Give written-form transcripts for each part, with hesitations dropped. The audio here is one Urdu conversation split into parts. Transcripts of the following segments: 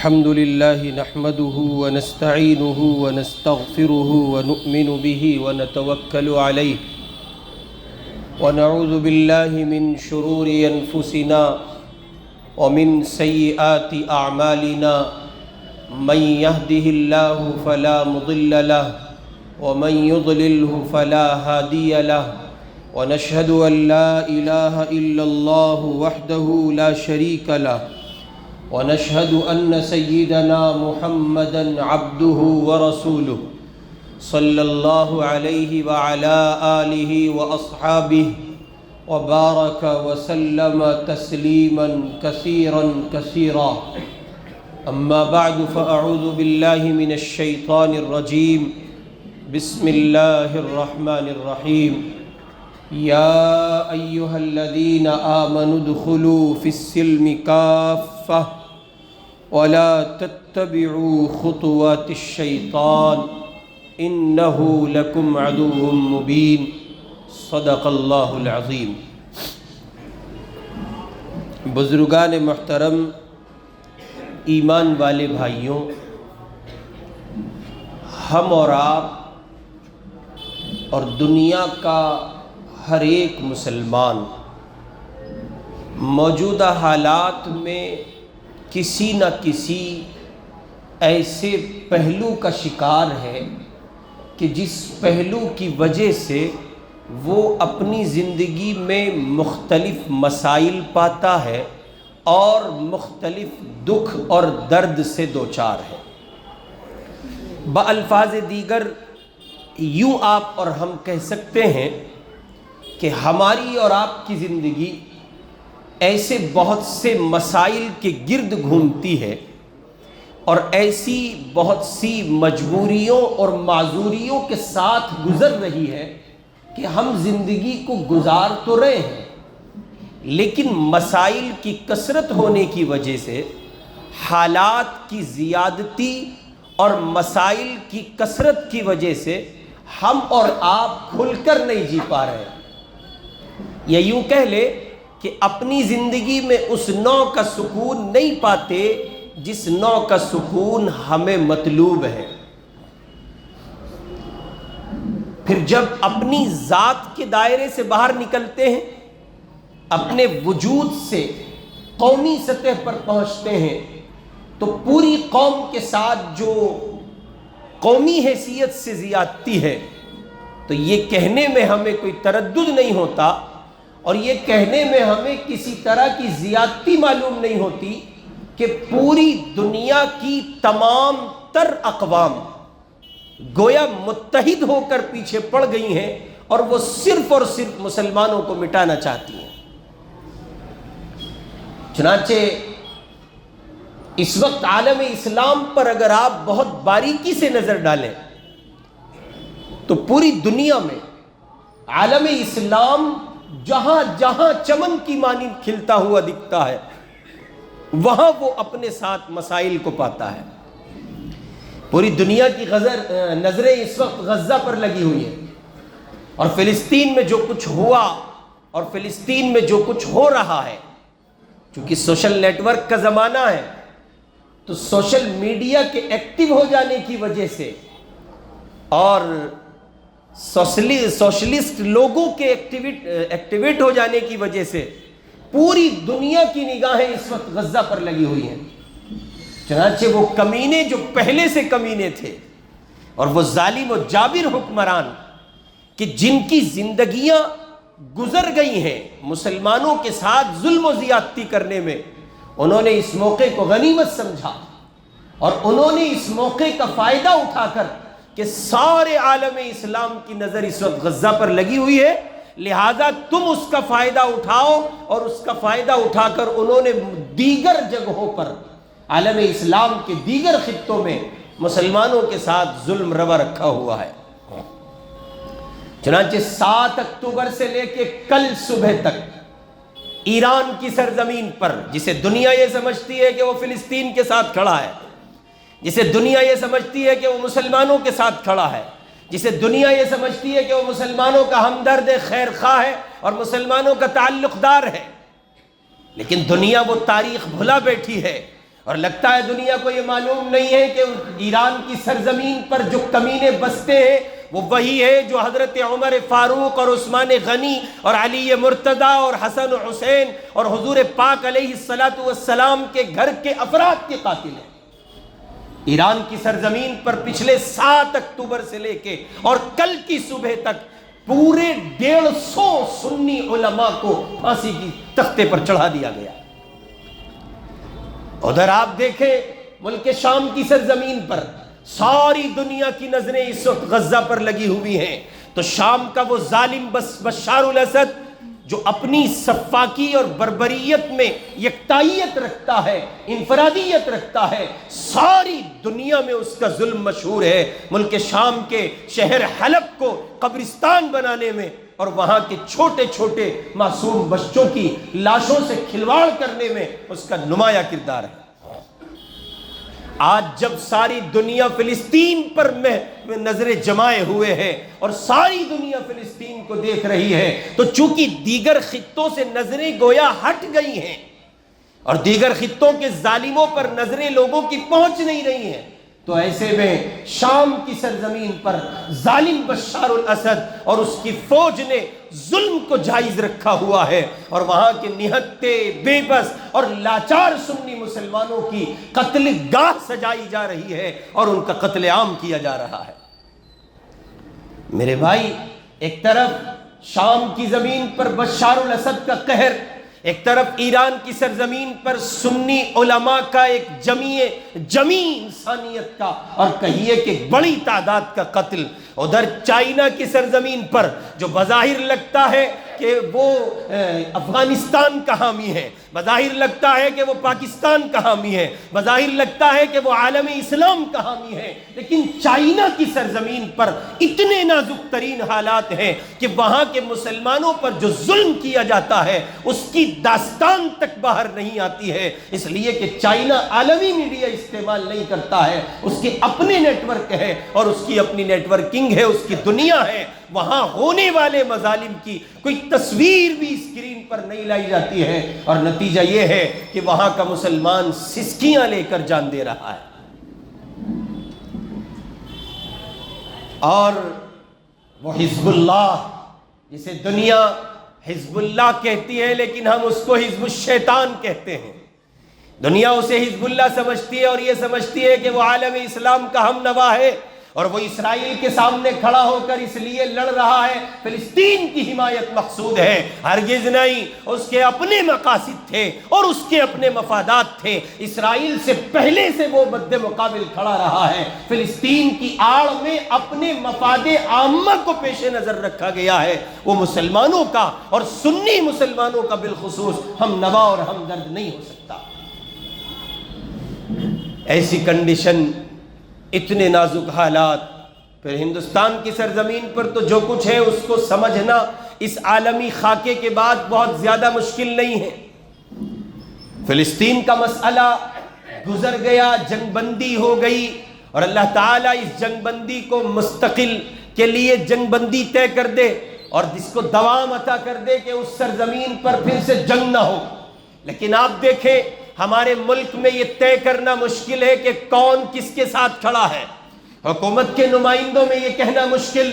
الحمد لله نحمده ونستعينه ونستغفره ونؤمن به ونتوكل عليه ونعوذ بالله من شرور أنفسنا ومن سيئات أعمالنا من يهده الله فلا مضل له ومن يضلله فلا هادي له ونشهد أن لا إله إلا الله وحده لا شريك له ونشهد أن سيدنا محمدًا عبده ورسوله صلى الله عليه وعلى آله وأصحابه وبارك وسلم تسليماً كثيراً كثيراً. أما بعد فأعوذ بالله من الشيطان الرجيم. بسم الله الرحمن الرحيم. يا أيها الذين آمنوا ادخلوا في السلم كافة ولا تتبعوا خطوات الشيطان إنه لكم عدو مبين. صدق اللہ العظیم. بزرگان محترم، ایمان والے بھائیوں، ہم اور آپ اور دنیا کا ہر ایک مسلمان موجودہ حالات میں کسی نہ کسی ایسے پہلو کا شکار ہے کہ جس پہلو کی وجہ سے وہ اپنی زندگی میں مختلف مسائل پاتا ہے اور مختلف دکھ اور درد سے دوچار ہے. بالفاظ دیگر یوں آپ اور ہم کہہ سکتے ہیں کہ ہماری اور آپ کی زندگی ایسے بہت سے مسائل کے گرد گھومتی ہے اور ایسی بہت سی مجبوریوں اور معذوریوں کے ساتھ گزر رہی ہے کہ ہم زندگی کو گزار تو رہے ہیں، لیکن مسائل کی کثرت ہونے کی وجہ سے، حالات کی زیادتی اور مسائل کی کثرت کی وجہ سے ہم اور آپ کھل کر نہیں جی پا رہے ہیں. یا یوں کہہ لے کہ اپنی زندگی میں اس نوع کا سکون نہیں پاتے جس نوع کا سکون ہمیں مطلوب ہے. پھر جب اپنی ذات کے دائرے سے باہر نکلتے ہیں، اپنے وجود سے قومی سطح پر پہنچتے ہیں، تو پوری قوم کے ساتھ جو قومی حیثیت سے زیادتی ہے، تو یہ کہنے میں ہمیں کوئی تردد نہیں ہوتا اور یہ کہنے میں ہمیں کسی طرح کی زیادتی معلوم نہیں ہوتی کہ پوری دنیا کی تمام تر اقوام گویا متحد ہو کر پیچھے پڑ گئی ہیں اور وہ صرف اور صرف مسلمانوں کو مٹانا چاہتی ہیں. چنانچہ اس وقت عالم اسلام پر اگر آپ بہت باریکی سے نظر ڈالیں تو پوری دنیا میں عالم اسلام جہاں جہاں چمن کی مانند کھلتا ہوا دکھتا ہے، وہاں وہ اپنے ساتھ مسائل کو پاتا ہے. پوری دنیا کی نظریں اس وقت غزہ پر لگی ہوئی ہیں اور فلسطین میں جو کچھ ہوا اور فلسطین میں جو کچھ ہو رہا ہے، چونکہ سوشل نیٹ ورک کا زمانہ ہے تو سوشل میڈیا کے ایکٹیو ہو جانے کی وجہ سے اور سوشلسٹ لوگوں کے ایکٹیویٹ ہو جانے کی وجہ سے پوری دنیا کی نگاہیں اس وقت غزہ پر لگی ہوئی ہیں. چنانچہ وہ کمینے جو پہلے سے کمینے تھے اور وہ ظالم و جابر حکمران کہ جن کی زندگیاں گزر گئی ہیں مسلمانوں کے ساتھ ظلم و زیادتی کرنے میں، انہوں نے اس موقع کو غنیمت سمجھا اور انہوں نے اس موقع کا فائدہ اٹھا کر کہ سارے عالم اسلام کی نظر اس وقت غزہ پر لگی ہوئی ہے، لہذا تم اس کا فائدہ اٹھاؤ، اور اس کا فائدہ اٹھا کر انہوں نے دیگر جگہوں پر عالم اسلام کے دیگر خطوں میں مسلمانوں کے ساتھ ظلم روا رکھا ہوا ہے. چنانچہ 7 اکتوبر سے لے کے کل صبح تک ایران کی سرزمین پر، جسے دنیا یہ سمجھتی ہے کہ وہ فلسطین کے ساتھ کھڑا ہے، جسے دنیا یہ سمجھتی ہے کہ وہ مسلمانوں کے ساتھ کھڑا ہے، جسے دنیا یہ سمجھتی ہے کہ وہ مسلمانوں کا ہمدرد خیر خواہ ہے اور مسلمانوں کا تعلق دار ہے، لیکن دنیا وہ تاریخ بھلا بیٹھی ہے اور لگتا ہے دنیا کو یہ معلوم نہیں ہے کہ ایران کی سرزمین پر جو کمینے بستے ہیں وہ وہی ہے جو حضرت عمر فاروق اور عثمان غنی اور علی مرتضیٰ اور حسن و حسین اور حضور پاک علیہ الصلاۃ والسلام کے گھر کے افراد کے قاتل ہیں۔ ایران کی سرزمین پر پچھلے 7 اکتوبر سے لے کے اور کل کی صبح تک پورے 150 سنی علماء کو پھانسی کی تختے پر چڑھا دیا گیا۔ ادھر آپ دیکھیں ملک شام کی سرزمین پر ساری دنیا کی نظریں اس وقت غزہ پر لگی ہوئی ہیں، تو شام کا وہ ظالم بشار الاسد جو اپنی سفاکی اور بربریت میں یکتائیت رکھتا ہے، انفرادیت رکھتا ہے، ساری دنیا میں اس کا ظلم مشہور ہے۔ ملک شام کے شہر حلب کو قبرستان بنانے میں اور وہاں کے چھوٹے چھوٹے معصوم بچوں کی لاشوں سے کھلواڑ کرنے میں اس کا نمایاں کردار ہے۔ آج جب ساری دنیا فلسطین پر نظریں جمائے ہوئے ہیں اور ساری دنیا فلسطین کو دیکھ رہی ہے، تو چونکہ دیگر خطوں سے نظریں گویا ہٹ گئی ہیں اور دیگر خطوں کے ظالموں پر نظریں لوگوں کی پہنچ نہیں رہی ہیں، تو ایسے میں شام کی سرزمین پر ظالم بشار الاسد اور اس کی فوج نے ظلم کو جائز رکھا ہوا ہے، اور وہاں کے نہتے بے بس اور لاچار سنی مسلمانوں کی قتل گاہ سجائی جا رہی ہے اور ان کا قتل عام کیا جا رہا ہے۔ میرے بھائی، ایک طرف شام کی زمین پر بشار الاسد کا قہر، ایک طرف ایران کی سرزمین پر سنی علماء کا ایک جمی انسانیت کا اور کہیے کہ بڑی تعداد کا قتل، ادھر چائنا کی سرزمین پر جو بظاہر لگتا ہے کہ وہ افغانستان کا حامی ہے، بظاہر لگتا ہے کہ وہ پاکستان کا حامی ہے، بظاہر لگتا ہے کہ وہ عالم اسلام کا حامی ہے، لیکن چائنا کی سرزمین پر اتنے نازک ترین حالات ہیں کہ وہاں کے مسلمانوں پر جو ظلم کیا جاتا ہے اس کی داستان تک باہر نہیں آتی ہے، اس لیے کہ چائنا عالمی میڈیا استعمال نہیں کرتا ہے، اس کے اپنے نیٹ ورک ہے اور اس کی اپنی نیٹ ورکنگ ہے، اس کی دنیا ہے، وہاں ہونے والے مظالم کی کوئی تصویر بھی اسکرین پر نہیں لائی جاتی ہے، اور نتیجہ یہ ہے کہ وہاں کا مسلمان سسکیاں لے کر جان دے رہا ہے۔ اور وہ حزب اللہ جسے دنیا حزب اللہ کہتی ہے لیکن ہم اس کو حزب الشیطان کہتے ہیں، دنیا اسے حزب اللہ سمجھتی ہے اور یہ سمجھتی ہے کہ وہ عالم اسلام کا ہم نوا ہے، اور وہ اسرائیل کے سامنے کھڑا ہو کر اس لیے لڑ رہا ہے، فلسطین کی حمایت مقصود ہے، ہرگز نہیں، اس کے اپنے مقاصد تھے اور اس کے اپنے مفادات تھے، اسرائیل سے پہلے سے وہ مد مقابل کھڑا رہا ہے، فلسطین کی آڑ میں اپنے مفاد عامہ کو پیش نظر رکھا گیا ہے، وہ مسلمانوں کا اور سنی مسلمانوں کا بالخصوص ہم نوا اور ہمدرد نہیں ہو سکتا۔ ایسی کنڈیشن، اتنے نازک حالات، پھر ہندوستان کی سرزمین پر تو جو کچھ ہے اس کو سمجھنا اس عالمی خاکے کے بعد بہت زیادہ مشکل نہیں ہے۔ فلسطین کا مسئلہ گزر گیا، جنگ بندی ہو گئی، اور اللہ تعالیٰ اس جنگ بندی کو مستقل کے لیے جنگ بندی طے کر دے اور جس کو دوام عطا کر دے کہ اس سرزمین پر پھر سے جنگ نہ ہو۔ لیکن آپ دیکھیں ہمارے ملک میں یہ طے کرنا مشکل ہے کہ کون کس کے ساتھ کھڑا ہے، حکومت کے نمائندوں میں یہ کہنا مشکل،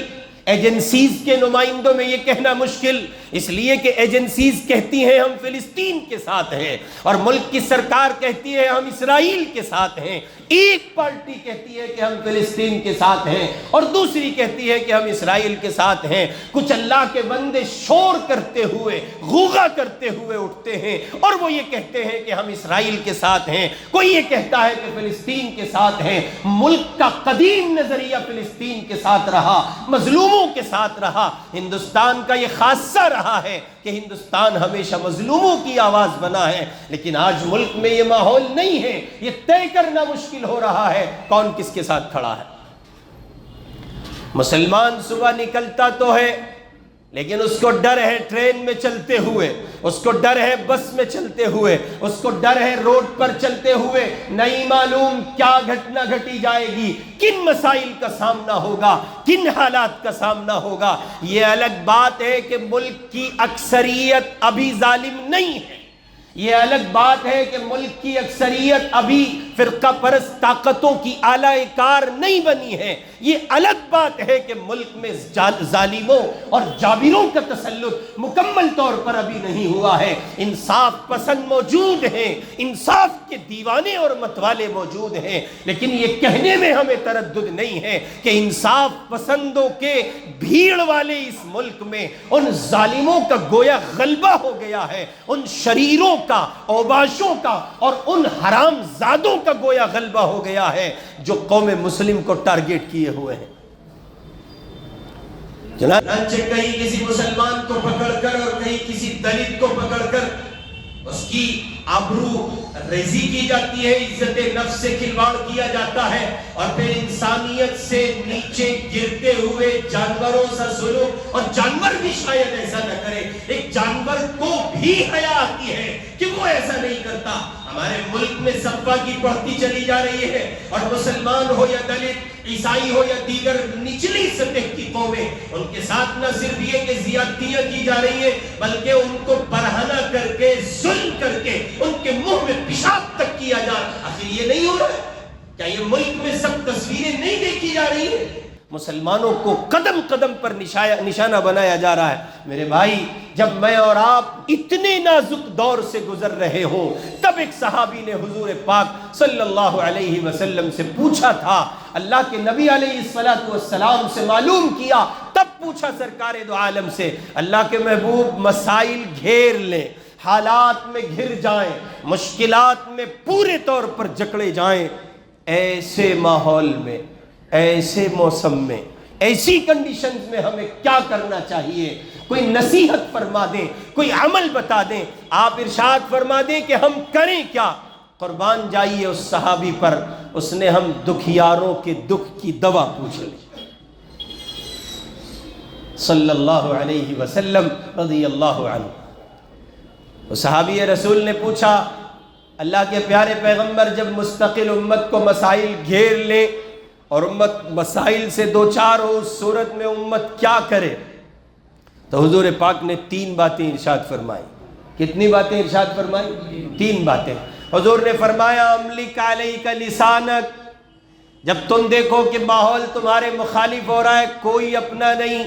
ایجنسیز کے نمائندوں میں یہ کہنا مشکل، اس لیے کہ ایجنسیز کہتی ہیں ہم فلسطین کے ساتھ ہیں اور ملک کی سرکار کہتی ہے ہم اسرائیل کے ساتھ ہیں، ایک پارٹی کہتی ہے کہ ہم فلسطین کے ساتھ ہیں اور دوسری کہتی ہے کہ ہم اسرائیل کے ساتھ ہیں۔ کچھ اللہ کے بندے شور کرتے ہوئے، غوغا کرتے ہوئے اٹھتے ہیں اور وہ یہ کہتے ہیں کہ ہم اسرائیل کے ساتھ ہیں، کوئی یہ کہتا ہے کہ فلسطین کے ساتھ ہیں۔ ملک کا قدیم نظریہ فلسطین کے ساتھ رہا، مظلوموں کے ساتھ رہا، ہندوستان کا یہ خاصہ رہا ہے کہ ہندوستان ہمیشہ مظلوموں کی آواز بنا ہے، لیکن آج ملک میں یہ ماحول نہیں ہے، یہ طے کرنا مشکل ہو رہا ہے کون کس کے ساتھ کھڑا ہے۔ مسلمان صبح نکلتا تو ہے لیکن اس کو ڈر ہے ٹرین میں چلتے ہوئے، اس کو ڈر ہے بس میں چلتے ہوئے، اس کو ڈر ہے روڈ پر چلتے ہوئے، نہیں معلوم کیا گھٹنا گھٹی جائے گی، کن مسائل کا سامنا ہوگا، کن حالات کا سامنا ہوگا۔ یہ الگ بات ہے کہ ملک کی اکثریت ابھی ظالم نہیں ہے، یہ الگ بات ہے کہ ملک کی اکثریت ابھی فرقہ پرست طاقتوں کی اعلی کار نہیں بنی ہے. یہ الگ بات ہے کہ ملک میں ظالموں اور جابروں کا تسلط مکمل طور پر ابھی نہیں ہوا ہے. انصاف پسند موجود ہیں، انصاف کے دیوانے اور متوالے موجود ہیں، لیکن یہ کہنے میں ہمیں تردد نہیں ہے کہ انصاف پسندوں کے بھیڑ والے اس ملک میں ان ظالموں کا گویا غلبہ ہو گیا ہے، ان شریروں کا، اوباشوں کا اور ان حرام زادوں کا گویا غلبہ ہو گیا ہے جو قوم مسلم کو ٹارگیٹ کیے ہوئے ہیں. چنانچہ کہیں کسی مسلمان کو پکڑ کر اور کہیں کسی دلت کو پکڑ کر اس کی آبرو ریزی کی جاتی ہے، عزت نفس سے کھلواڑ کیا جاتا ہے، اور پھر انسانیت سے نیچے گرتے ہوئے جانوروں سا سلوک. اور جانور بھی شاید ایسا نہ کرے، ایک جانور کو بھی حیا آتی ہے کہ وہ ایسا نہیں کرتا. ہمارے ملک میں سبقہ کی بڑھتی چلی جا رہی ہے، اور مسلمان ہو یا دلت، عیسائی ہو یا دیگر نچلی سطح کی قومیں، ان کے ساتھ نہ صرف یہ کہ زیادتیاں کی جا رہی ہیں بلکہ ان کو برہنہ کر کے، ظلم کر کے ان کے منہ میں پیشاب تک کیا جا. آخر یہ نہیں ہو رہا ہے؟ کیا یہ ملک میں سب تصویریں نہیں دیکھی جا رہی ہیں؟ مسلمانوں کو قدم قدم پر نشانہ بنایا جا رہا ہے. میرے بھائی، جب میں اور آپ اتنے نازک دور سے گزر رہے ہوں، تب ایک صحابی نے حضور پاک صلی اللہ علیہ وسلم سے پوچھا تھا، اللہ کے نبی علیہ السلام سے معلوم کیا، تب پوچھا سرکار دو عالم سے، اللہ کے محبوب مسائل گھیر لیں، حالات میں گھر جائیں، مشکلات میں پورے طور پر جکڑے جائیں، ایسے ماحول میں، ایسے موسم میں، ایسی کنڈیشنز میں ہمیں کیا کرنا چاہیے؟ کوئی نصیحت فرما دیں، کوئی عمل بتا دیں. آپ ارشاد فرما دیں کہ ہم کریں کیا. قربان جائیے اس صحابی پر، اس نے ہم دکھیاروں کے دکھ کی دوا پوچھ لی. صلی اللہ علیہ وسلم رضی اللہ عنہ. وہ صحابی رسول نے پوچھا، اللہ کے پیارے پیغمبر، جب مستقل امت کو مسائل گھیر لے اور امت مسائل سے دوچار ہو، اس صورت میں امت کیا کرے؟ تو حضور پاک نے 3 باتیں ارشاد فرمائی. کتنی باتیں ارشاد فرمائی؟ 3 باتیں. حضور نے فرمایا، املک علیک لسانک، جب تم دیکھو کہ ماحول تمہارے مخالف ہو رہا ہے، کوئی اپنا نہیں،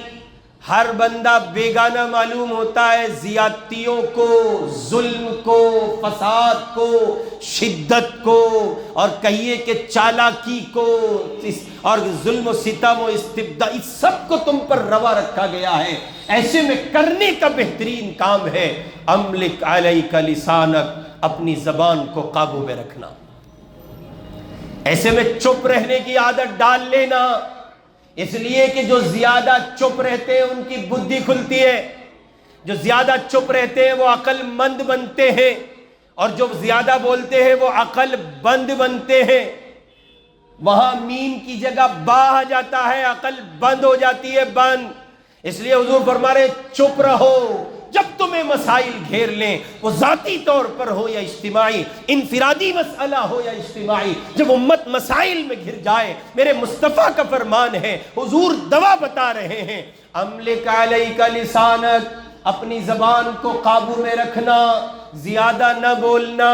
ہر بندہ بیگانہ معلوم ہوتا ہے، زیادتیوں کو، ظلم کو، فساد کو، شدت کو، اور کہیے کہ چالاکی کو، اور ظلم و ستم و استبداد، اس سب کو تم پر روا رکھا گیا ہے. ایسے میں کرنے کا بہترین کام ہے املک علیک لسانک، اپنی زبان کو قابو میں رکھنا. ایسے میں چپ رہنے کی عادت ڈال لینا، اس لیے کہ جو زیادہ چپ رہتے ہیں ان کی بدھی کھلتی ہے، جو زیادہ چپ رہتے ہیں وہ عقل مند بنتے ہیں، اور جو زیادہ بولتے ہیں وہ عقل بند بنتے ہیں. وہاں میم کی جگہ با آ جاتا ہے، عقل بند ہو جاتی ہے، بند. اس لیے حضور فرما رہے چپ رہو. جب تمہیں مسائل گھیر لیں، وہ ذاتی طور پر ہو یا اجتماعی، انفرادی مسئلہ ہو یا اجتماعی، جب امت مسائل میں گھر جائے، میرے مصطفیٰ کا فرمان ہے، حضور دوا بتا رہے ہیں، املک علیک لسانک، اپنی زبان کو قابو میں رکھنا، زیادہ نہ بولنا،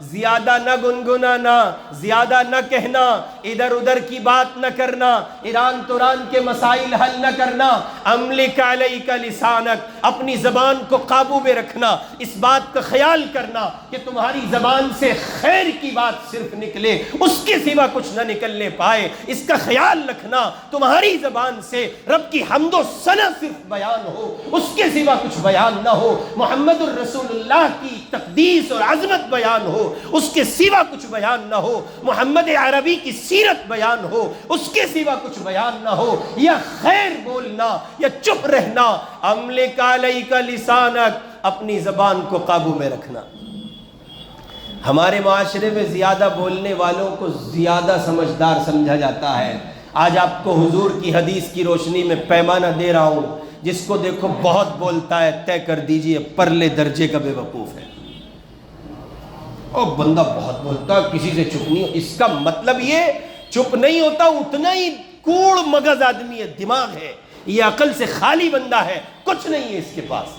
زیادہ نہ گنگنانا، زیادہ نہ کہنا، ادھر ادھر کی بات نہ کرنا، ایران توران کے مسائل حل نہ کرنا. املک علیک لسانک، اپنی زبان کو قابو میں رکھنا، اس بات کا خیال کرنا کہ تمہاری زبان سے خیر کی بات صرف نکلے، اس کے سوا کچھ نہ نکلنے پائے. اس کا خیال رکھنا تمہاری زبان سے رب کی حمد و ثنا صرف بیان ہو، اس کے سوا کچھ بیان نہ ہو. محمد الرسول اللہ کی تقدیس اور عظمت بیان ہو، اس کے سوا کچھ بیان نہ ہو. محمد عربی کی سیرت بیان ہو، اس کے سوا کچھ بیان نہ ہو. یا خیر بولنا یا چپ رہنا. املک علیک لسانک، اپنی زبان کو قابو میں رکھنا. ہمارے معاشرے میں زیادہ بولنے والوں کو زیادہ سمجھدار سمجھا جاتا ہے. آج آپ کو حضور کی حدیث کی روشنی میں پیمانہ دے رہا ہوں، جس کو دیکھو بہت بولتا ہے، طے کر دیجئے پرلے درجے کا بے وقوف ہے. او بندہ بہت بولتا ہے، کسی سے چپ نہیں. اس کا مطلب یہ چپ نہیں ہوتا، اتنا ہی کوڑ مغز آدمی ہے، دماغ ہے، یہ عقل سے خالی بندہ ہے، کچھ نہیں ہے اس کے پاس.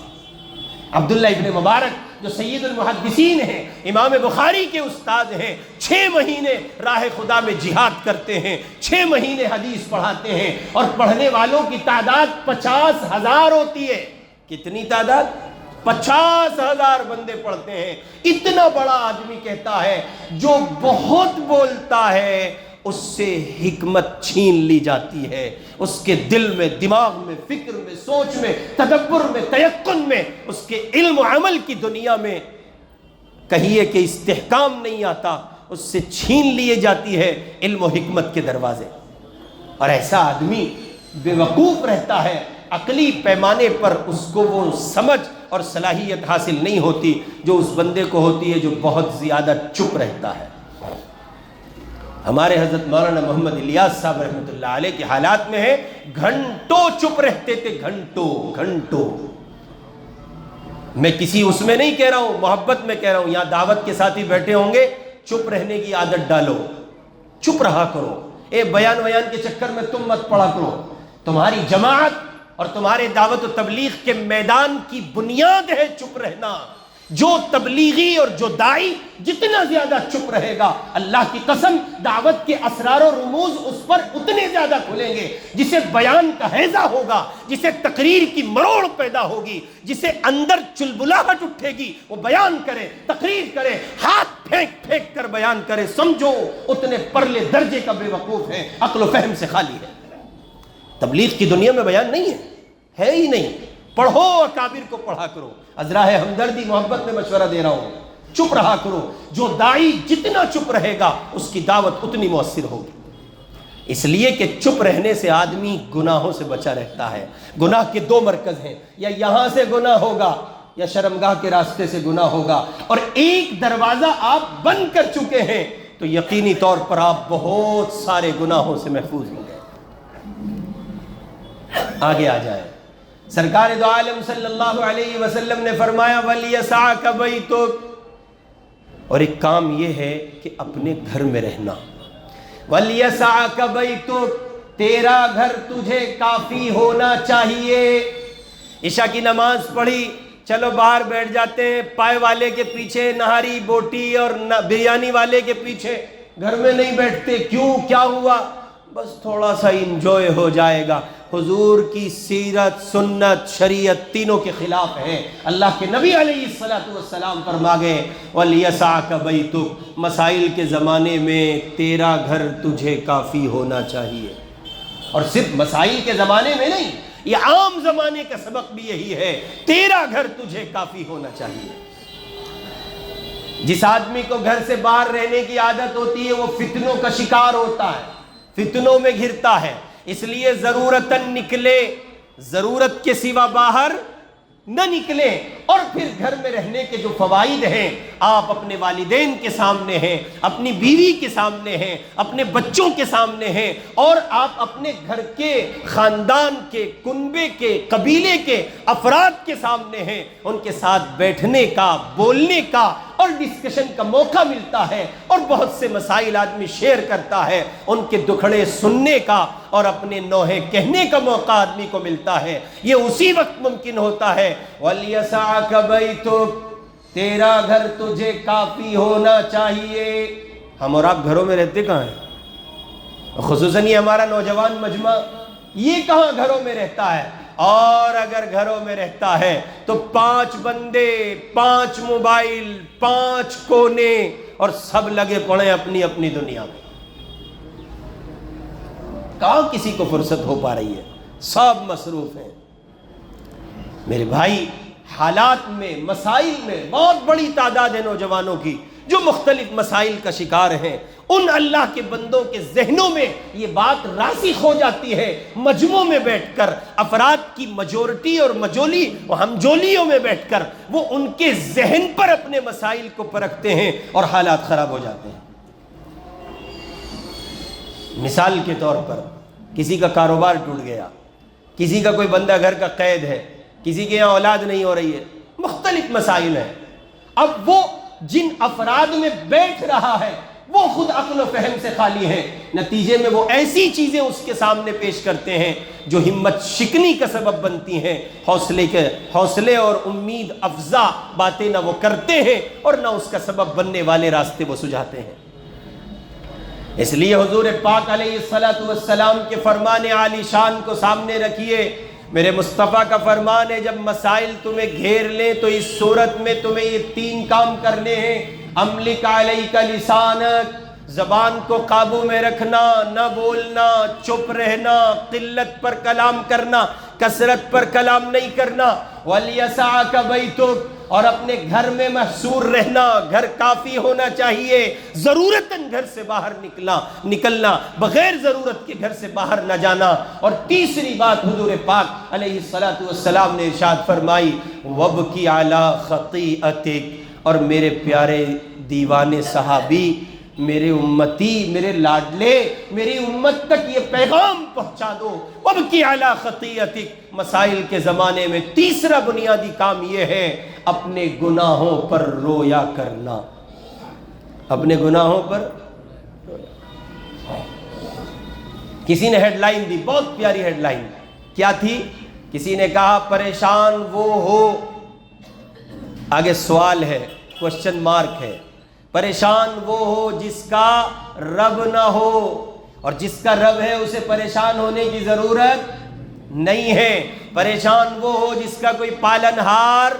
عبداللہ ابن مبارک جو سید المحدثین ہیں، امام بخاری کے استاد ہیں، 6 مہینے راہ خدا میں جہاد کرتے ہیں، 6 مہینے حدیث پڑھاتے ہیں، اور پڑھنے والوں کی تعداد 50,000 ہوتی ہے۔ کتنی تعداد؟ 50,000 بندے پڑھتے ہیں۔ اتنا بڑا آدمی کہتا ہے جو بہت بولتا ہے اس سے حکمت چھین لی جاتی ہے، اس کے دل میں، دماغ میں، فکر میں، سوچ میں، تدبر میں، تیقن میں، اس کے علم و عمل کی دنیا میں کہیے کہ استحکام نہیں آتا، اس سے چھین لیے جاتی ہے علم و حکمت کے دروازے۔ اور ایسا آدمی بے وقوف رہتا ہے، عقلی پیمانے پر اس کو وہ سمجھ اور صلاحیت حاصل نہیں ہوتی جو اس بندے کو ہوتی ہے جو بہت زیادہ چپ رہتا ہے۔ ہمارے حضرت مولانا محمد الیاس صاحب رحمۃ اللہ علیہ کے حالات میں ہے، گھنٹوں چپ رہتے تھے، گھنٹوں۔ میں کسی اس میں نہیں کہہ رہا ہوں، محبت میں کہہ رہا ہوں، یہاں دعوت کے ساتھی بیٹھے ہوں گے، چپ رہنے کی عادت ڈالو، چپ رہا کرو، بیان کے چکر میں تم مت پڑا کرو۔ تمہاری جماعت اور تمہارے دعوت و تبلیغ کے میدان کی بنیاد ہے چپ رہنا۔ جو تبلیغی اور جو داعی جتنا زیادہ چپ رہے گا، اللہ کی قسم دعوت کے اسرار و رموز اس پر اتنے زیادہ کھلیں گے۔ جسے بیان کا ہیضہ ہوگا، جسے تقریر کی مروڑ پیدا ہوگی، جسے اندر چلبلاہٹ اٹھے گی، وہ بیان کرے، تقریر کرے، ہاتھ پھینک کر بیان کرے، سمجھو اتنے پرلے درجے کا بے وقوف ہے، عقل و فہم سے خالی ہے۔ تبلیغ کی دنیا میں بیان نہیں ہے ہی نہیں۔ پڑھو، اکابر کو پڑھا کرو، ازراہ ہمدردی محبت میں مشورہ دے رہا ہوں، چپ رہا کرو۔ جو داعی جتنا چپ رہے گا اس کی دعوت اتنی مؤثر ہوگی۔ اس لیے کہ چپ رہنے سے آدمی گناہوں سے بچا رہتا ہے۔ گناہ کے 2 مرکز ہیں، یا یہاں سے گناہ ہوگا یا شرمگاہ کے راستے سے گناہ ہوگا، اور ایک دروازہ آپ بند کر چکے ہیں تو یقینی طور پر آپ بہت سارے گناہوں سے محفوظ ہوں گے۔ آگے آ جائیں، سرکار دو عالم صلی اللہ علیہ وسلم نے فرمایا وَلْيَسَعْكَ بَيْتُكَ، اور ایک کام یہ ہے کہ اپنے گھر میں رہنا۔ وَلْيَسَعْكَ بَيْتُكَ، تیرا گھر تجھے کافی ہونا چاہیے۔ عشاء کی نماز پڑھی، چلو باہر بیٹھ جاتے ہیں، پائے والے کے پیچھے، نہاری بوٹی اور بریانی والے کے پیچھے، گھر میں نہیں بیٹھتے۔ کیوں؟ کیا ہوا؟ بس تھوڑا سا انجوائے ہو جائے گا۔ حضور کی سیرت، سنت، شریعت تینوں کے خلاف ہے۔ اللہ کے نبی علیہ السلام فرما گئے وَلْيَسَعْكَ بَيْتُكَ، مسائل کے زمانے میں تیرا گھر تجھے کافی ہونا چاہیے۔ اور صرف مسائل کے زمانے میں نہیں، یہ عام زمانے کا سبق بھی یہی ہے، تیرا گھر تجھے کافی ہونا چاہیے۔ جس آدمی کو گھر سے باہر رہنے کی عادت ہوتی ہے وہ فتنوں کا شکار ہوتا ہے، فتنوں میں گھرتا ہے۔ اس لیے ضرورتاً نکلے، ضرورت کے سوا باہر نہ نکلے۔ اور پھر گھر میں رہنے کے جو فوائد ہیں، آپ اپنے والدین کے سامنے ہیں، اپنی بیوی کے سامنے ہیں، اپنے بچوں کے سامنے ہیں، اور آپ اپنے گھر کے، خاندان کے، کنبے کے، قبیلے کے افراد کے سامنے ہیں۔ ان کے ساتھ بیٹھنے کا، بولنے کا اور ڈسکشن کا موقع ملتا ہے، اور بہت سے مسائل آدمی شیئر کرتا ہے، ان کے دکھڑے سننے کا اور اپنے نوحے کہنے کا موقع آدمی کو ملتا ہے۔ یہ اسی وقت ممکن ہوتا ہے وَلْيَسَعْكَ بَيْتُكَ، تیرا گھر تجھے کافی ہونا چاہیے۔ ہم اور آپ گھروں میں رہتے کہاں ہیں؟ خصوصاً یہ ہمارا نوجوان مجمع یہ کہاں گھروں میں رہتا ہے؟ اور اگر گھروں میں رہتا ہے تو 5 بندے، 5 موبائل، 5 کونے، اور سب لگے پڑے اپنی اپنی دنیا میں۔ کہاں کسی کو فرصت ہو پا رہی ہے؟ سب مصروف ہیں۔ میرے بھائی، حالات میں، مسائل میں بہت بڑی تعداد ہے نوجوانوں کی جو مختلف مسائل کا شکار ہیں۔ ان اللہ کے بندوں کے ذہنوں میں یہ بات راسخ ہو جاتی ہے، مجمعوں میں بیٹھ کر افراد کی میجورٹی اور مجولی و ہمجولیوں میں بیٹھ کر وہ ان کے ذہن پر اپنے مسائل کو پرکھتے ہیں اور حالات خراب ہو جاتے ہیں۔ مثال کے طور پر کسی کا کاروبار ٹوٹ گیا، کسی کا کوئی بندہ گھر کا قید ہے، کسی کے یہاں اولاد نہیں ہو رہی ہے، مختلف مسائل ہیں۔ اب وہ جن افراد میں بیٹھ رہا ہے وہ خود عقل و فہم سے خالی ہیں، نتیجے میں وہ ایسی چیزیں اس کے سامنے پیش کرتے ہیں جو ہمت شکنی کا سبب بنتی ہیں، حوصلے اور امید افزا باتیں نہ وہ کرتے ہیں اور نہ اس کا سبب بننے والے راستے وہ سجاتے ہیں۔ اس لیے حضور پاک علیہ الصلوۃ والسلام کے فرمان عالی شان کو سامنے رکھیے۔ میرے مصطفیٰ کا فرمان ہے، جب مسائل تمہیں گھیر لیں تو اس صورت میں تمہیں یہ 3 کام کرنے ہیں۔ املک علیک لسانک، زبان کو قابو میں رکھنا، نہ بولنا، چپ رہنا، قلت پر کلام کرنا، کثرت پر کلام نہیں کرنا۔ ولیسعک بیتک، اور اپنے گھر میں محصور رہنا، گھر کافی ہونا چاہیے، ضرورتاً گھر سے باہر نکلنا، بغیر ضرورت کے گھر سے باہر نہ جانا۔ اور تیسری بات حضور پاک علیہ الصلوۃ والسلام نے ارشاد فرمائی، وابکی علی خطیئتک، اور میرے پیارے دیوانے صحابی، میرے امتی، میرے لاڈلے، میری امت تک یہ پیغام پہنچا دو، وابکی علی خطیئتک۔ مسائل کے زمانے میں تیسرا بنیادی کام یہ ہے، اپنے گناہوں پر رویا کرنا، اپنے گناہوں پر۔ کسی نے ہیڈ لائن دی، بہت پیاری ہیڈ لائن، کیا تھی؟ کسی نے کہا پریشان وہ ہو، آگے سوال ہے، کوشچن مارک ہے، پریشان وہ ہو جس کا رب نہ ہو، اور جس کا رب ہے اسے پریشان ہونے کی ضرورت نہیں ہے۔ پریشان وہ ہو جس کا کوئی پالن ہار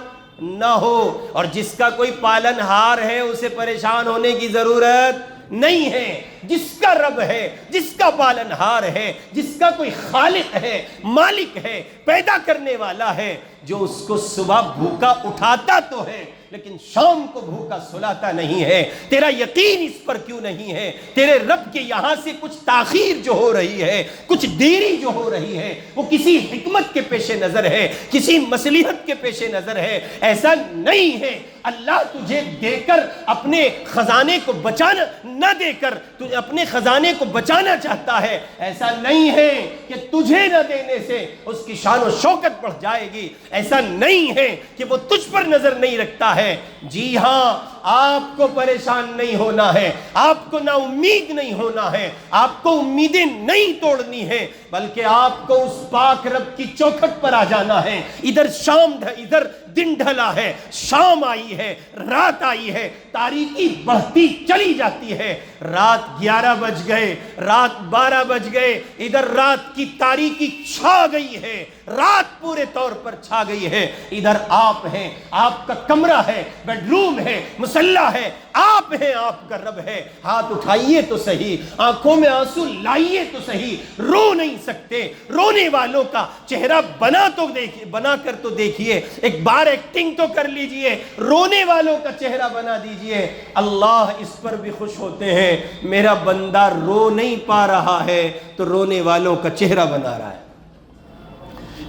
نہ ہو، اور جس کا کوئی پالن ہار ہے اسے پریشان ہونے کی ضرورت نہیں ہے۔ جس کا رب ہے، جس کا پالن ہار ہے، جس کا کوئی خالق ہے، مالک ہے، پیدا کرنے والا ہے، جو اس کو صبح بھوکا اٹھاتا تو ہے لیکن شام کو بھوکا سلاتا نہیں ہے، تیرا یقین اس پر کیوں نہیں ہے؟ تیرے رب کے یہاں سے کچھ تاخیر جو ہو رہی ہے، کچھ دیری جو ہو رہی ہے، وہ کسی حکمت کے پیش نظر ہے، کسی مصلحت کے پیش نظر ہے۔ ایسا نہیں ہے اللہ تجھے دے کر اپنے خزانے کو بچانا نہ دے کر تجھے اپنے خزانے کو بچانا چاہتا ہے۔ ایسا نہیں ہے کہ تجھے نہ دینے سے اس کی شان و شوکت بڑھ جائے گی، ایسا نہیں ہے کہ وہ تجھ پر نظر نہیں رکھتا ہے۔ جی ہاں، آپ کو پریشان نہیں ہونا ہے، آپ کو نا امید نہیں ہونا ہے، آپ کو امیدیں نہیں توڑنی ہے، بلکہ آپ کو اس پاک رب کی چوکھٹ پر آ جانا ہے۔ ادھر دن ڈھلا ہے، شام آئی ہے، رات آئی ہے، تاریکی بڑھتی چلی جاتی ہے، رات 11 بج گئے، رات 12 بج گئے، ادھر رات کی تاریکی چھا گئی ہے، رات پورے طور پر چھا گئی ہے، ادھر آپ ہیں، آپ کا کمرہ ہے، بیڈ روم ہے، مصلی ہے، آپ ہیں، آپ کا رب ہے۔ ہاتھ اٹھائیے تو صحیح، آنکھوں میں آنسو لائیے تو صحیح، رو نہیں سکتے، رونے والوں کا چہرہ بنا کر تو دیکھیے، ایک بار ایکٹنگ تو کر لیجئے، رونے والوں کا چہرہ بنا دیجئے۔ اللہ اس پر بھی خوش ہوتے ہیں، میرا بندہ رو نہیں پا رہا ہے تو رونے والوں کا چہرہ بنا رہا ہے۔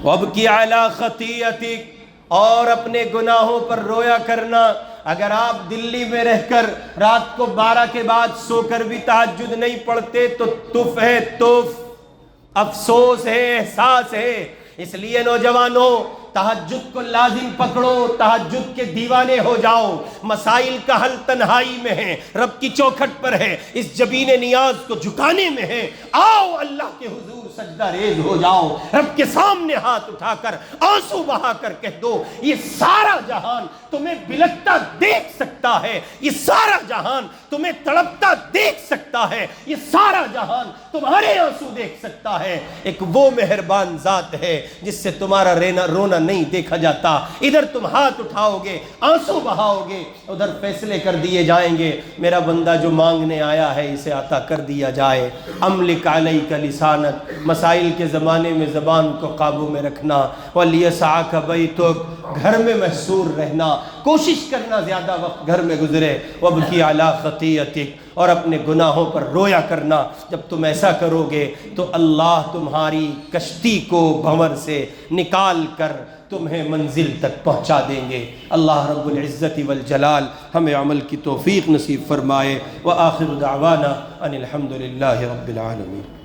وَابْكِ عَلَىٰ خَطِيئَتِكَ، اور اپنے گناہوں پر رویا کرنا۔ اگر آپ دلی میں رہ کر رات کو 12 کے بعد سو کر بھی تہجد نہیں پڑھتے تو تف ہے، تف، افسوس ہے، احساس ہے۔ اس لیے نوجوانوں، تہجد کو لازم پکڑو، تہجد کے دیوانے ہو جاؤ۔ مسائل کا حل تنہائی میں ہے، رب کی چوکھٹ پر ہے، اس جبین نیاز کو جھکانے میں ہے۔ آؤ اللہ کے حضور سجدہ ریز ہو جاؤ، رب کے سامنے ہاتھ اٹھا کر آنسو بہا کر کہہ دو، یہ سارا جہان تمہیں بلکتا دیکھ سکتا ہے، یہ سارا جہان تمہیں تڑپتا دیکھ سکتا ہے، یہ سارا جہان تمہارے آنسو دیکھ سکتا ہے۔ ایک وہ مہربان ذات ہے جس سے تمہارا رونا نہیں دیکھا جاتا۔ ادھر تم ہاتھ اٹھاؤ گے، آنسو بہاؤ گے، ادھر فیصلے کر دیے جائیں گے۔ میرا بندہ جو مانگنے آیا ہے اسے عطا کر دیا جائے۔ املک علیک لسانک، مسائل کے زمانے میں زبان کو قابو میں رکھنا۔ ولیسعک بیتک، گھر میں محصور رہنا، کوشش کرنا زیادہ وقت گھر میں گزرے۔ وابکی علی خطیئتک، اور اپنے گناہوں پر رویا کرنا۔ جب تم ایسا کرو گے تو اللہ تمہاری کشتی کو بھنور سے نکال کر تمہیں منزل تک پہنچا دیں گے۔ اللہ رب العزت والجلال ہمیں عمل کی توفیق نصیب فرمائے۔ وآخر دعوانا ان الحمد للہ رب العالمین۔